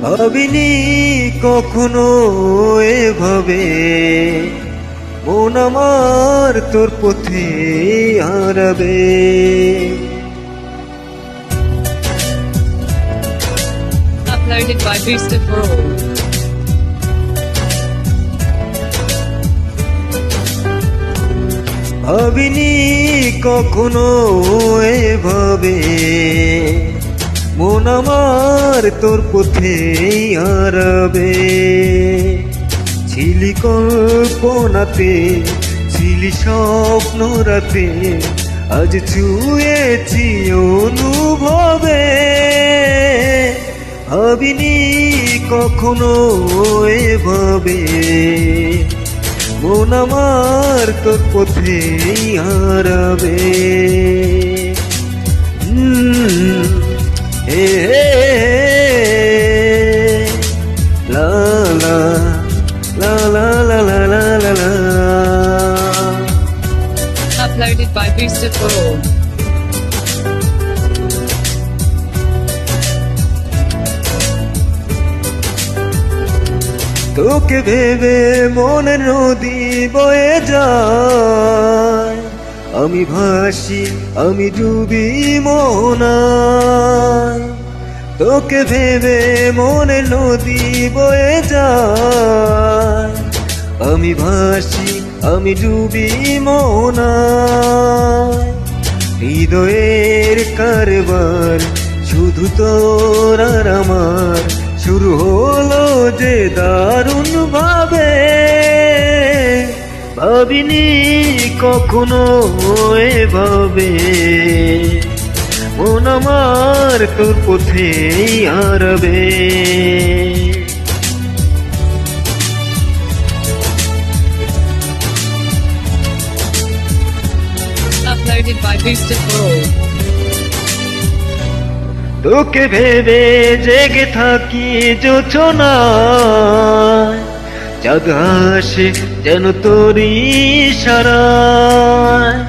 ভাবিনি কখনো এভাবে মন আমার তোর পথে হারাবে। Uploaded by Booster for All. ভাবিনি কখনো এভাবে মন আমার তোর পথে হারাবে। ছিলি কল্পনাতে, ছিলি স্বপ্ন রাতে, আজ ছুঁয়েছি অনুভবে। ভাবিনি কখনো এভাবে মন আমার তোর পথে হারাবে। হে লা লা লা লা লা লা লা লা লা। Uploaded by Booster for All. তোকে ভেবে মনের নদী বয়ে যায়, আমি ভাসি আমি ডুবি মোহনায়। তোকে ভেবে মনের নদী বয়ে যায়, আমি ভাসি আমি ডুবি মোহনায়। হৃদয়ের কারবার শুধু তোর আর আমার, শুরু হলো যে দারুণ ভাবে। ভাবিনি কখনো এভাবে মন আমার তোর পথে হারাবে। Uploaded by Booster for All. তোকে ভেবে জেগে থাকি জোছনায়, চাঁদ হাসে যেন তোরই ইশারায়।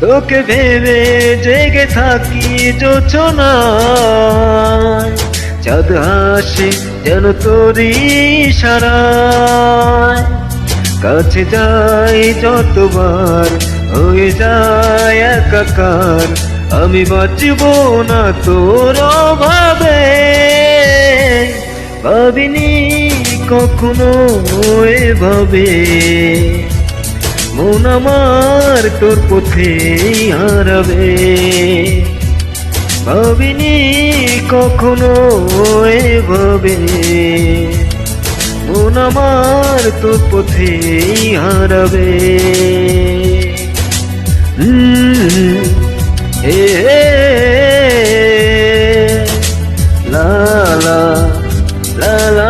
তোকে ভেবে জেগে থাকি জোছনায়, চাঁদ হাসে যেন তোরই ইশারায়। কাছে যাই যতবার হয়ে যায় একাকার, আমি বাঁচব না তোর অভাবে। ভাবিনি কখনো এভাবে মন আমার তোর পথে হারাবে। ভাবিনি কখনো এভাবে মন আমার তোর পথে হারাবে। হে লা লা লা লা